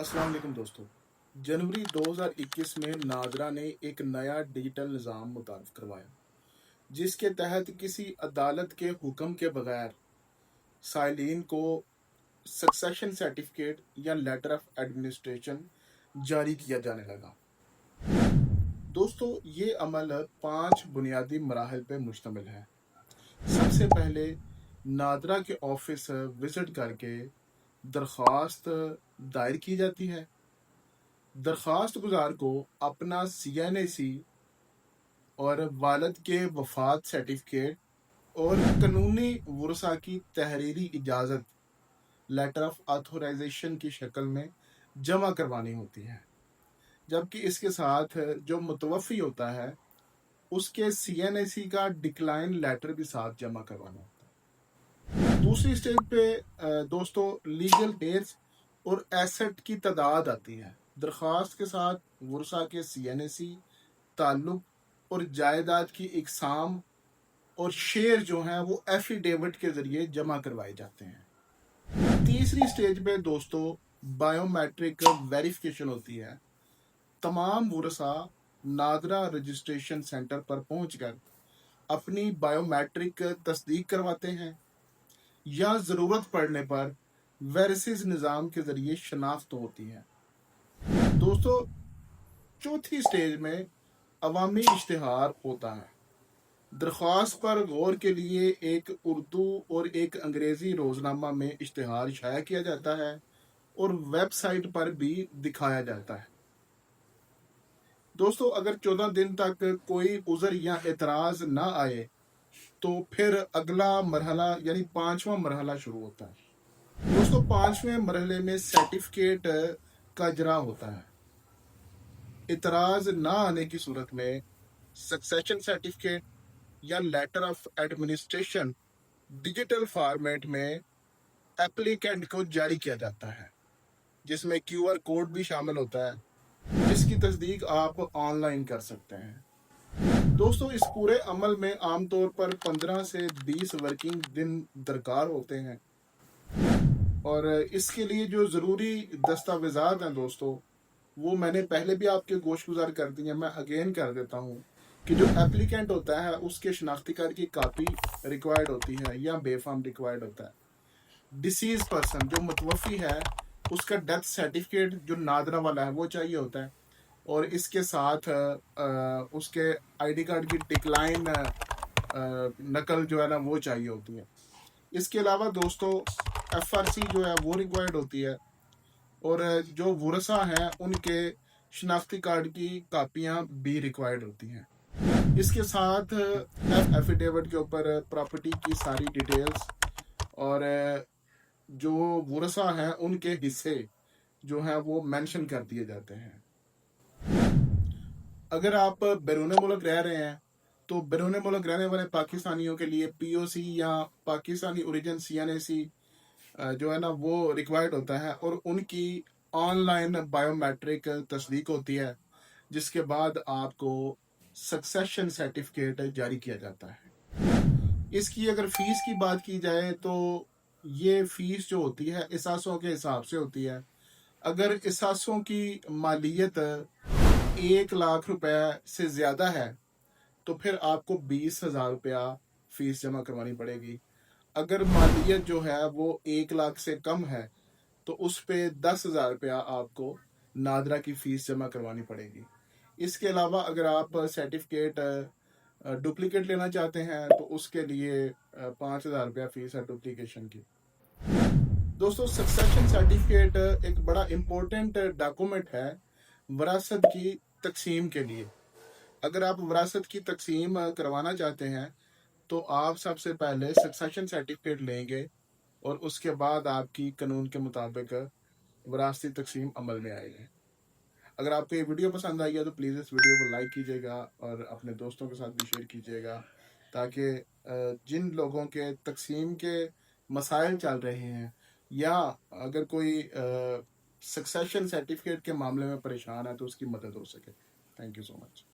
अस्सलाम वालेकुम दोस्तों। जनवरी 2021 में नादरा ने एक नया डिजिटल निज़ाम मुतारफ़ करवाया, जिसके तहत किसी अदालत के हुक्म के बगैर साइलिन को सक्सेशन सर्टिफिकेट या लेटर ऑफ एडमिनिस्ट्रेशन जारी किया जाने लगा। दोस्तों, ये अमल 5 बुनियादी मराहल पर मुश्तमिल है। सबसे पहले नादरा के ऑफिस विज़िट करके दरख्वास्त दायर की जाती है। दरख्वास्त गुजार को अपना CNAC और वालिद के वफ़ात सर्टिफिकेट और कानूनी वरसा की तहरीरी इजाज़त लेटर ऑफ ऑथराइजेशन की शक्ल में जमा करवानी होती है, जबकि इसके साथ जो मुतवफ़ी होता है उसके CNAC का डिक्लाइन लेटर भी साथ जमा करवाना होता है। दूसरी स्टेज पे दोस्तों लीगल डेट्स और एसेट की तादाद आती है। दरख्वास्त के साथ वरसा के CNAC, ताल्लुक और जायदाद की इकसाम और शेयर जो हैं वो एफिडेविट के ज़रिए जमा करवाए जाते हैं। तीसरी स्टेज पे दोस्तों बायोमेट्रिक वेरिफिकेशन होती है। तमाम वरसा नादरा रजिस्ट्रेशन सेंटर पर पहुंचकर अपनी बायोमेट्रिक तस्दीक करवाते हैं या ज़रूरत पड़ने पर वेरिसिस निज़ाम के ज़रिए शनाख्त होती है। दोस्तों, चौथी स्टेज में अवामी इश्तिहार होता है। दरख्वास्त पर गौर के लिए एक उर्दू और एक अंग्रेज़ी रोज़नामा में इश्तिहार शाया किया जाता है और वेबसाइट पर भी दिखाया जाता है। दोस्तों, अगर 14 दिन तक कोई उज़र या एतराज़ ना आए तो फिर अगला मरहला यानी 5वां मरहला शुरू होता है। दोस्तों, 5वें मरहले में सर्टिफिकेट का इजरा होता है। इतराज़ ना आने की सूरत में सक्सेशन सर्टिफिकेट या letter of administration digital format में एप्लीकेंट को जारी किया जाता है, जिसमें QR कोड भी शामिल होता है, जिसकी तस्दीक आप ऑनलाइन कर सकते हैं। दोस्तों, इस पूरे अमल में आमतौर पर 15 से 20 वर्किंग दिन दरकार होते हैं और इसके लिए जो ज़रूरी दस्तावेज़ात हैं दोस्तों, वो मैंने पहले भी आपके गोशगुजार कर दी है। मैं अगेन कर देता हूँ कि जो एप्लीकेंट होता है उसके शनाख्ती कार्ड की कापी रिक्वायर्ड होती है या बेफाम रिक्वायर्ड होता है। डिसीज पर्सन जो मुतवफ़ी है उसका डेथ सर्टिफिकेट जो नादरा वाला है वो चाहिए होता है और इसके साथ उसके ID कार्ड की डिक्लाइन नकल जो है ना वो चाहिए होती है। इसके अलावा दोस्तों FRC जो है वो रिक्वायर्ड होती है और जो वरसा हैं उनके शनाख्ती कार्ड की कापियां भी रिक्वायर्ड होती हैं। इसके साथ एफिडेविट के ऊपर प्रॉपर्टी की सारी डिटेल्स और जो वरसा हैं उनके हिस्से जो हैं वो मेंशन कर दिए जाते हैं। अगर आप बैरून मुल्क रह रहे हैं तो बैरून मुल्क रहने वाले पाकिस्तानियों के लिए POC या पाकिस्तानी ओरिजिन CNAC जो है ना वो रिक्वायर्ड होता है और उनकी ऑनलाइन बायोमेट्रिक तस्दीक होती है, जिसके बाद आपको सक्सेशन सर्टिफिकेट जारी किया जाता है। इसकी अगर फ़ीस की बात की जाए तो ये फ़ीस जो होती है इसासों के हिसाब से होती है। अगर इसासों की मालियत 1 लाख रुपए से ज़्यादा है तो फिर आपको 20,000 रुपया फ़ीस जमा करवानी पड़ेगी। अगर मालियत जो है वो 1 लाख से कम है तो उस पे 10,000 रुपया आपको नादरा की फ़ीस जमा करवानी पड़ेगी। इसके अलावा अगर आप सर्टिफिकेट डुप्लीकेट लेना चाहते हैं तो उसके लिए 5,000 रुपया फ़ीस है डुप्लीकेशन की। दोस्तों, सक्सेशन सर्टिफिकेट एक बड़ा इम्पोर्टेंट डॉक्यूमेंट है विरासत की तकसीम के लिए। अगर आप विरासत की तकसीम करवाना चाहते हैं तो आप सबसे पहले सक्सेशन सर्टिफिकेट लेंगे और उसके बाद आपकी कानून के मुताबिक विरासती तकसीम अमल में आएगी। अगर आपको ये वीडियो पसंद आई है तो प्लीज़ इस वीडियो को लाइक कीजिएगा और अपने दोस्तों के साथ भी शेयर कीजिएगा, ताकि जिन लोगों के तकसीम के मसाइल चल रहे हैं या अगर कोई सक्सेशन सर्टिफिकेट के मामले में परेशान है तो उसकी मदद हो सके। Thank you so much.